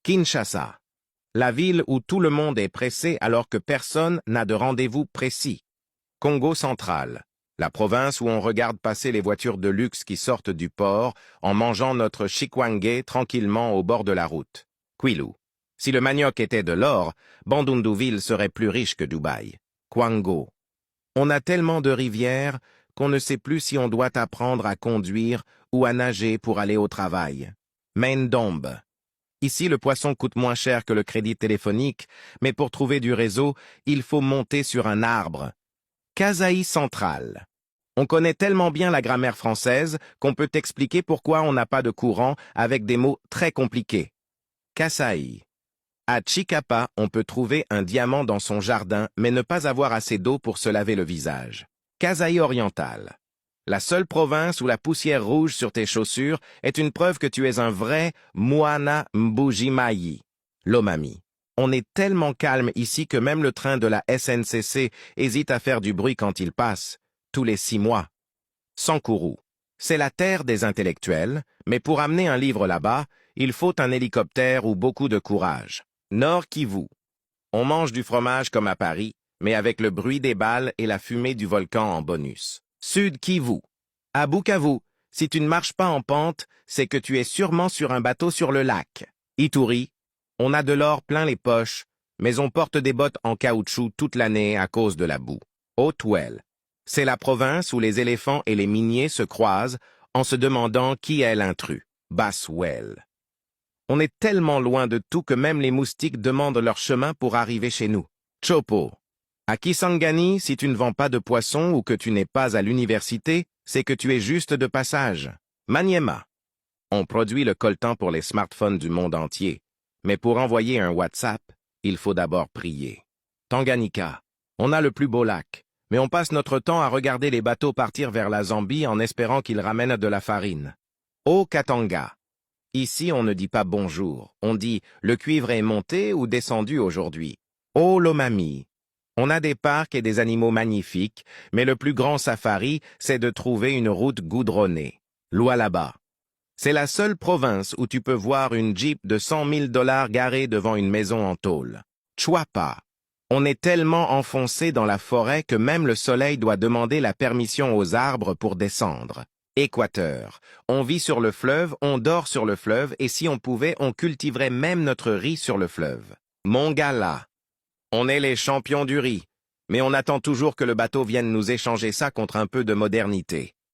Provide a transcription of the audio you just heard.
Kinshasa. La ville où tout le monde est pressé alors que personne n'a de rendez-vous précis. Congo central. La province où on regarde passer les voitures de luxe qui sortent du port en mangeant notre chikwangé tranquillement au bord de la route. Kwilu. Si le manioc était de l'or, Bandundu-ville serait plus riche que Dubaï. Kwango. On a tellement de rivières qu'on ne sait plus si on doit apprendre à conduire ou à nager pour aller au travail. Main-Dombe. Ici, le poisson coûte moins cher que le crédit téléphonique, mais pour trouver du réseau, il faut monter sur un arbre. Kasaï central. On connaît tellement bien la grammaire française qu'on peut expliquer pourquoi on n'a pas de courant avec des mots très compliqués. Kasaï. À Chikapa, on peut trouver un diamant dans son jardin, mais ne pas avoir assez d'eau pour se laver le visage. Kasaï oriental. La seule province où la poussière rouge sur tes chaussures est une preuve que tu es un vrai Mwana Mbujimayi. Lomami. On est tellement calme ici que même le train de la SNCC hésite à faire du bruit quand il passe, tous les 6 mois. Sankuru. C'est la terre des intellectuels, mais pour amener un livre là-bas, il faut un hélicoptère ou beaucoup de courage. Nord Kivu. On mange du fromage comme à Paris, mais avec le bruit des balles et la fumée du volcan en bonus. Sud Kivu. À Bukavu, si tu ne marches pas en pente, c'est que tu es sûrement sur un bateau sur le lac. Ituri. On a de l'or plein les poches, mais on porte des bottes en caoutchouc toute l'année à cause de la boue. Haute-Ouel. C'est la province où les éléphants et les miniers se croisent en se demandant qui est l'intrus. Basse-Ouel. On est tellement loin de tout que même les moustiques demandent leur chemin pour arriver chez nous. Chopo. À Kisangani, si tu ne vends pas de poissons ou que tu n'es pas à l'université, c'est que tu es juste de passage. Maniema. On produit le coltan pour les smartphones du monde entier, mais pour envoyer un WhatsApp, il faut d'abord prier. Tanganyika. On a le plus beau lac, mais on passe notre temps à regarder les bateaux partir vers la Zambie en espérant qu'ils ramènent de la farine. Haut-Katanga. Ici, on ne dit pas bonjour, on dit le cuivre est monté ou descendu aujourd'hui. Haut-Lomami. On a des parcs et des animaux magnifiques, mais le plus grand safari, c'est de trouver une route goudronnée. Lualaba. C'est la seule province où tu peux voir une Jeep de 100 000 $ garée devant une maison en tôle. Chouapa. On est tellement enfoncé dans la forêt que même le soleil doit demander la permission aux arbres pour descendre. Équateur. On vit sur le fleuve, on dort sur le fleuve, et si on pouvait, on cultiverait même notre riz sur le fleuve. Mongala. On est les champions du riz, mais on attend toujours que le bateau vienne nous échanger ça contre un peu de modernité.